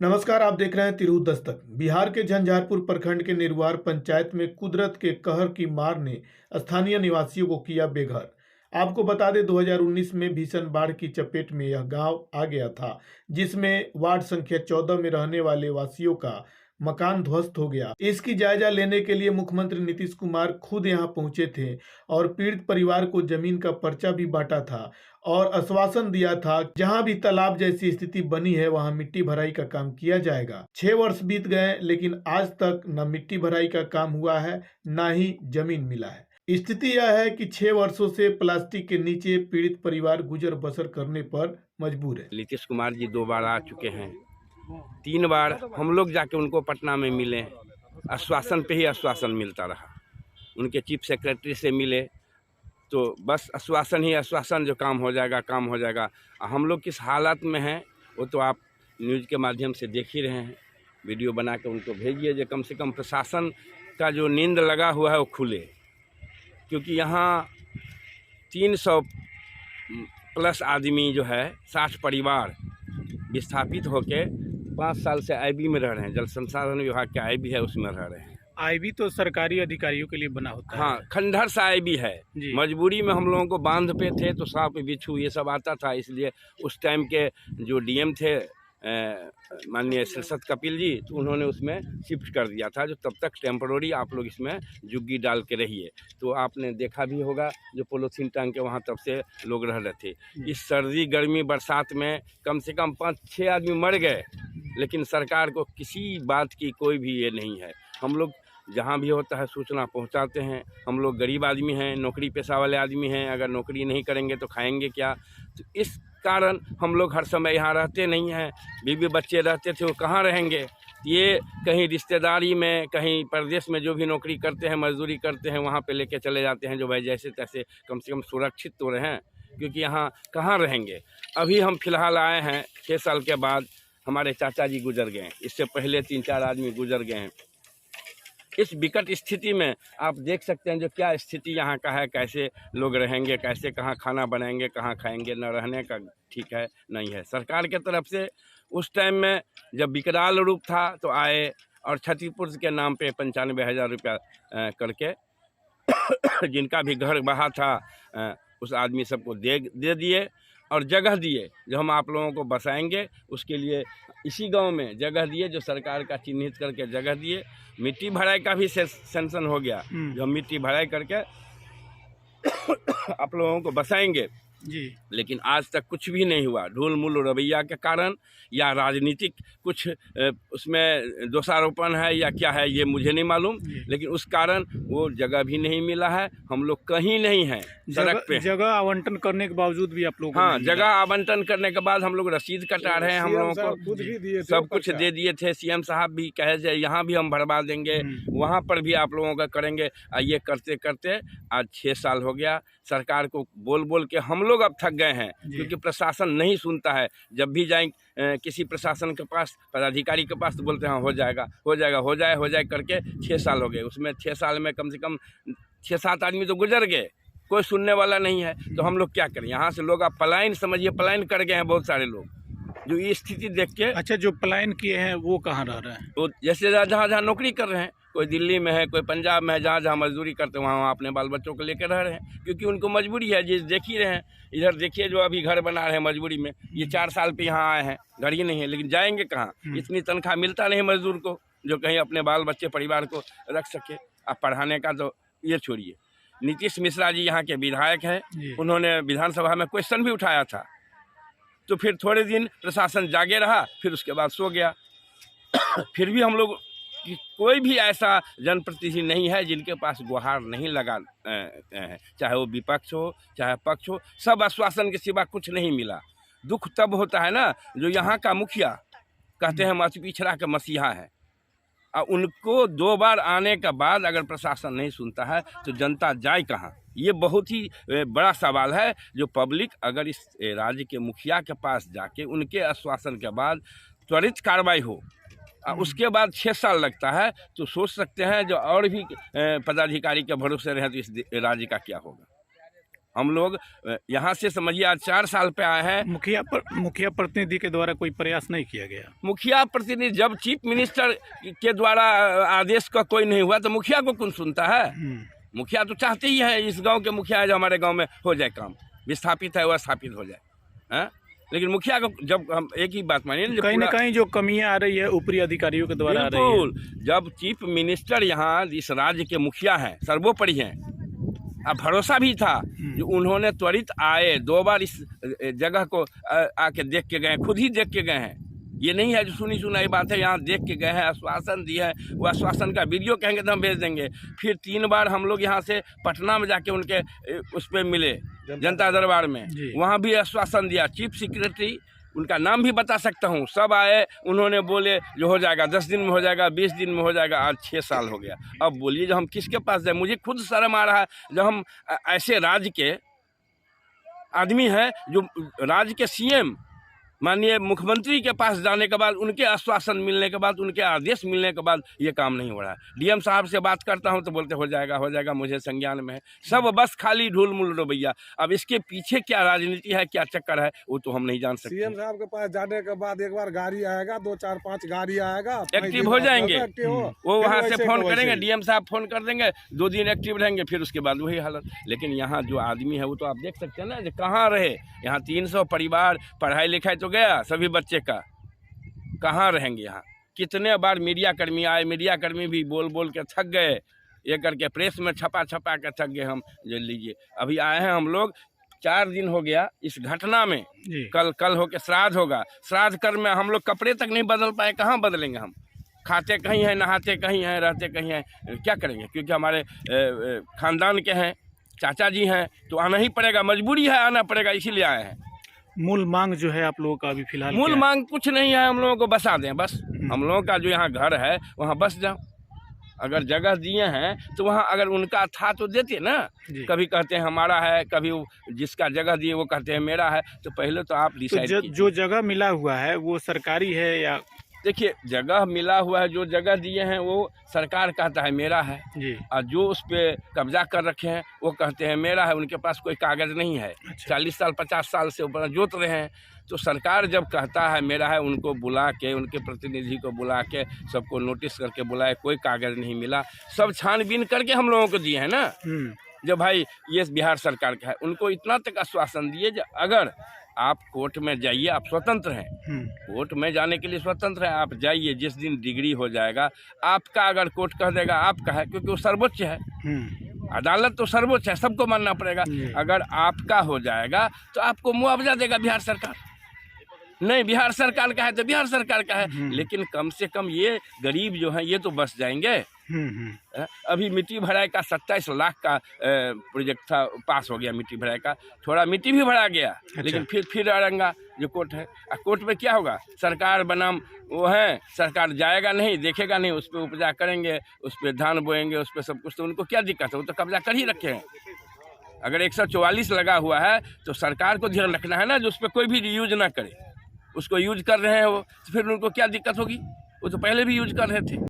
नमस्कार, आप देख रहे हैं तिरहुत दस्तक। बिहार के झंझारपुर प्रखंड के निरवार पंचायत में कुदरत के कहर की मार ने स्थानीय निवासियों को किया बेघर। आपको बता दें 2019 में भीषण बाढ़ की चपेट में यह गांव आ गया था, जिसमें वार्ड संख्या 14 में रहने वाले वासियों का मकान ध्वस्त हो गया। इसकी जायजा लेने के लिए मुख्यमंत्री नीतीश कुमार खुद यहां पहुंचे थे और पीड़ित परिवार को जमीन का पर्चा भी बांटा था और आश्वासन दिया था जहां भी तालाब जैसी स्थिति बनी है वहां मिट्टी भराई का काम किया जाएगा। 6 वर्ष बीत गए लेकिन आज तक न मिट्टी भराई का काम हुआ है, न ही जमीन मिला है। स्थिति यह है कि 6 वर्षों से प्लास्टिक के नीचे पीड़ित परिवार गुजर बसर करने पर मजबूर है। नीतीश कुमार जी 2 बार आ चुके हैं, 3 बार हम लोग जाके उनको पटना में मिले, आश्वासन पे ही आश्वासन मिलता रहा। उनके चीफ सेक्रेटरी से मिले तो बस आश्वासन ही आश्वासन, जो काम हो जाएगा काम हो जाएगा। हम लोग किस हालत में हैं वो तो आप न्यूज़ के माध्यम से देख ही रहे हैं। वीडियो बना के उनको भेजिए जो कम से कम प्रशासन का जो नींद लगा हुआ है वो खुले, क्योंकि यहाँ 300 प्लस आदमी जो है 60 परिवार विस्थापित होके 5 साल से आईबी में रह रहे हैं। जल संसाधन विभाग के आईबी है, उसमें रह रहे हैं। आईबी तो सरकारी अधिकारियों के लिए बना होता है। हाँ, खंडहर सा आईबी है। मजबूरी में हम लोगों को बांध पे थे तो सांप बिच्छू ये सब आता था, इसलिए उस टाइम के जो डीएम थे माननीय शीर्षद कपिल जी, तो उन्होंने उसमें शिफ्ट कर दिया था, जो तब तक टेम्पररी आप लोग इसमें जुग्गी डाल के रहिए। तो आपने देखा भी होगा जो पोलोथीन टांग के वहाँ तब से लोग रह रहे थे। इस सर्दी गर्मी बरसात में कम से कम 5-6 आदमी मर गए, लेकिन सरकार को किसी बात की कोई भी ये नहीं है। हम लोग जहाँ भी होता है सूचना पहुँचाते हैं। हम लोग गरीब आदमी हैं, नौकरी पेशा वाले आदमी हैं, अगर नौकरी नहीं करेंगे तो खाएंगे क्या। तो इस कारण हम लोग हर समय यहाँ रहते नहीं हैं। बीवी बच्चे रहते थे वो कहाँ रहेंगे। ये कहीं रिश्तेदारी में, कहीं प्रदेश में जो भी नौकरी करते हैं, मजदूरी करते हैं, वहाँ पे लेके चले जाते हैं, जो भाई जैसे तैसे कम से कम सुरक्षित तो रहें, क्योंकि यहाँ कहाँ रहेंगे। अभी हम फिलहाल आए हैं 6 साल के बाद, हमारे चाचा जी गुजर गए हैं, इससे पहले 3-4 आदमी गुजर गए हैं। इस विकट स्थिति में आप देख सकते हैं जो क्या स्थिति यहाँ का है, कैसे लोग रहेंगे, कैसे कहाँ खाना बनाएंगे, कहाँ खाएंगे। न रहने का ठीक है नहीं है। सरकार के तरफ से उस टाइम में जब विकराल रूप था तो आए और क्षतिपूर्ति के नाम पे 95,000 रुपया करके जिनका भी घर बहा था उस आदमी सबको दे दिए और जगह दिए जो हम आप लोगों को बसाएंगे। उसके लिए इसी गांव में जगह दिए, जो सरकार का चिन्हित करके जगह दिए। मिट्टी भराई का भी सेंक्शन हो गया, जो हम मिट्टी भराई करके आप लोगों को बसाएंगे जी। लेकिन आज तक कुछ भी नहीं हुआ। ढूल मूल रवैया के कारण या राजनीतिक कुछ उसमें दोषारोपण है या क्या है ये मुझे नहीं मालूम, लेकिन उस कारण वो जगह भी नहीं मिला है। हम लोग कहीं नहीं हैं, सड़क पे। जगह आवंटन करने के बावजूद भी आप लोग, हाँ, जगह आवंटन करने के बाद हम लोग रसीद कटा रहे हैं। हम लोगों को सब कुछ दे दिए थे। सीएम साहब भी कहे थे यहाँ भी हम भरवा देंगे, वहाँ पर भी आप लोगों का करेंगे। ये करते करते आज 6 साल हो गया। सरकार को बोल बोल के हम लोग अब थक गए हैं, क्योंकि प्रशासन नहीं सुनता है। जब भी जाएं किसी प्रशासन के पास, पदाधिकारी के पास, तो बोलते हैं हो जाएगा हो जाएगा हो जाए करके 6 साल हो गए। उसमें 6 साल में कम से कम 6-7 आदमी तो गुजर गए, कोई सुनने वाला नहीं है। तो हम लोग क्या करें। यहाँ से लोग आप पलायन समझिए, पलायन कर गए हैं बहुत सारे लोग, जो ये स्थिति देख के। अच्छा, जो पलायन किए हैं वो कहाँ रह रहे हैं? तो जैसे जहाँ जहाँ नौकरी कर रहे हैं, कोई दिल्ली में है, कोई पंजाब में है, जहाँ जहाँ मजदूरी करते हैं वहाँ अपने बाल बच्चों को लेकर रह रहे हैं, क्योंकि उनको मजबूरी है। जिस देख ही रहे हैं, इधर देखिए जो अभी घर बना रहे हैं मजबूरी में, ये 4 साल पे यहाँ आए हैं, घर ही नहीं है, लेकिन जाएंगे कहाँ। इतनी तनख्वाह मिलता नहीं मजदूर को जो कहीं अपने बाल बच्चे परिवार को रख सके। अब पढ़ाने का तो ये छोड़िए। नीतीश मिश्रा जी यहाँ के विधायक हैं, उन्होंने विधानसभा में क्वेश्चन भी उठाया था, तो फिर थोड़े दिन प्रशासन जागे रहा, फिर उसके बाद सो गया। फिर भी हम लोग कि कोई भी ऐसा जनप्रतिनिधि नहीं है जिनके पास गुहार नहीं लगा है, चाहे वो विपक्ष हो चाहे पक्ष हो। सब आश्वासन के सिवा कुछ नहीं मिला। दुख तब होता है ना जो यहाँ का मुखिया कहते हैं मत पिछड़ा के मसीहा है, और उनको 2 बार आने के बाद अगर प्रशासन नहीं सुनता है तो जनता जाए कहाँ। ये बहुत ही बड़ा सवाल है, जो पब्लिक अगर इस राज्य के मुखिया के पास जाके उनके आश्वासन के बाद त्वरित कार्रवाई हो, उसके बाद 6 साल लगता है, तो सोच सकते हैं जो और भी पदाधिकारी के भरोसे रहे तो इस राज्य का क्या होगा। हम लोग यहाँ से समझिए आज 4 साल पे आए हैं। मुखिया प्रतिनिधि के द्वारा कोई प्रयास नहीं किया गया। मुखिया प्रतिनिधि जब चीफ मिनिस्टर के द्वारा आदेश का कोई नहीं हुआ तो मुखिया को कौन सुनता है। मुखिया तो चाहते ही है इस गांव के मुखिया है जो हमारे गांव में हो जाए, काम विस्थापित है वह स्थापित हो जाए है? लेकिन मुखिया को जब हम एक ही बात मानिए, कहीं ना कहीं जो कमियां आ रही है ऊपरी अधिकारियों के द्वारा आ रही है। जब चीफ मिनिस्टर यहाँ इस राज्य के मुखिया हैं, सर्वोपरि हैं, अब भरोसा भी था जो उन्होंने त्वरित आए, 2 बार इस जगह को आके देख के गए, खुद ही देख के गए हैं। ये नहीं है जो सुनी सुनाई बात है, यहाँ देख के गए हैं, आश्वासन दिए हैं, वो आश्वासन का वीडियो कहेंगे तो हम भेज देंगे। फिर 3 बार हम लोग यहाँ से पटना में जाके उनके उस पर मिले, जनता दरबार में, वहाँ भी आश्वासन दिया। चीफ सेक्रेटरी, उनका नाम भी बता सकता हूँ, सब आए, उन्होंने बोले जो हो जाएगा, 10 दिन में हो जाएगा, 20 दिन में हो जाएगा। आज 6 साल हो गया। अब बोलिए जो हम किसके पास जाए। मुझे खुद शर्म आ रहा है जब हम ऐसे राज्य के आदमी हैं जो राज्य के सीएम माननीय मुख्यमंत्री के पास जाने के बाद, उनके आश्वासन मिलने के बाद, उनके आदेश मिलने के बाद ये काम नहीं हो रहा है। डीएम साहब से बात करता हूं तो बोलते हो जाएगा, मुझे संज्ञान में है। सब बस खाली ढूल-मूल रवैया। अब इसके पीछे क्या राजनीति है, क्या चक्कर है, वो तो हम नहीं जान सकते। सीएम साहब के पास जाने के बाद एक बार गाड़ी आएगा, 2 4 5 गाड़ी आएगा, एक्टिव हो जाएंगे। वो वहाँ से फोन करेंगे, डीएम साहब फोन कर देंगे, 2 दिन एक्टिव रहेंगे, फिर उसके बाद वही हालत। लेकिन यहाँ जो आदमी है वो तो आप देख सकते हैं ना, जो कहाँ रहे। यहाँ 300 परिवार, पढ़ाई लिखाई तो गया सभी बच्चे का, कहाँ रहेंगे यहाँ। कितने बार मीडिया कर्मी आए, मीडिया कर्मी भी बोल बोल के थक गए, ये करके प्रेस में छपा के थक गए हम। जो लीजिए अभी आए हैं हम लोग, 4 दिन हो गया इस घटना में। कल होके श्राद्ध होगा, श्राद्ध कर में हम लोग कपड़े तक नहीं बदल पाए। कहाँ बदलेंगे हम, खाते कहीं हैं, नहाते कहीं हैं, रहते कहीं हैं, क्या करेंगे। क्योंकि हमारे खानदान के हैं, चाचा जी हैं, तो आना ही पड़ेगा, मजबूरी है, आना पड़ेगा, इसीलिए आए हैं। मूल मांग जो है आप लोगों का अभी फिलहाल मूल मांग कुछ नहीं है, हम लोगों को बसा दें बस। हम लोगों का जो यहाँ घर है वहाँ बस जाओ। अगर जगह दिए हैं तो वहाँ अगर उनका था तो देते ना। कभी कहते हैं हमारा है, कभी जिसका जगह दिए वो कहते हैं मेरा है। तो पहले तो आप डिसाइड जो जगह मिला हुआ है वो सरकारी है या। देखिए जगह मिला हुआ है, जो जगह दिए हैं वो सरकार कहता है मेरा है जी, और जो उस पर कब्जा कर रखे हैं वो कहते हैं मेरा है। उनके पास कोई कागज़ नहीं है। 40 साल 50 साल से ऊपर जोत रहे हैं। तो सरकार जब कहता है मेरा है, उनको बुला के, उनके प्रतिनिधि को बुला के, सबको नोटिस करके बुलाए, कोई कागज़ नहीं मिला, सब छानबीन करके हम लोगों को दिए हैं ना। जब भाई ये बिहार सरकार का है, उनको इतना तक आश्वासन दिए जो अगर आप कोर्ट में जाइए, आप स्वतंत्र हैं, कोर्ट में जाने के लिए स्वतंत्र हैं, आप जाइए, जिस दिन डिग्री हो जाएगा आपका, अगर कोर्ट कह देगा आपका है, क्योंकि वो सर्वोच्च है, अदालत तो सर्वोच्च है, सबको मानना पड़ेगा। अगर आपका हो जाएगा तो आपको मुआवजा देगा बिहार सरकार। नहीं, बिहार सरकार का है तो बिहार सरकार का है। लेकिन कम से कम ये गरीब जो है ये तो बच जाएंगे। अभी मिट्टी भराई का 27 लाख का प्रोजेक्ट था, पास हो गया मिट्टी भराई का, थोड़ा मिट्टी भी भरा गया। लेकिन फिर अरंगा जो कोर्ट है, कोर्ट में क्या होगा, सरकार बनाम वो है, सरकार जाएगा नहीं, देखेगा नहीं, उस पर उपजा करेंगे, उस पर धान बोएंगे, उस पर सब कुछ, तो उनको क्या दिक्कत है, वो तो कब्जा कर ही रखे हैं। अगर 144 लगा हुआ है तो सरकार को ध्यान रखना है ना, जो उस पर कोई भी यूज ना करे, उसको यूज कर रहे हैं वो, तो फिर उनको क्या दिक्कत होगी, वो तो पहले भी यूज कर रहे थे।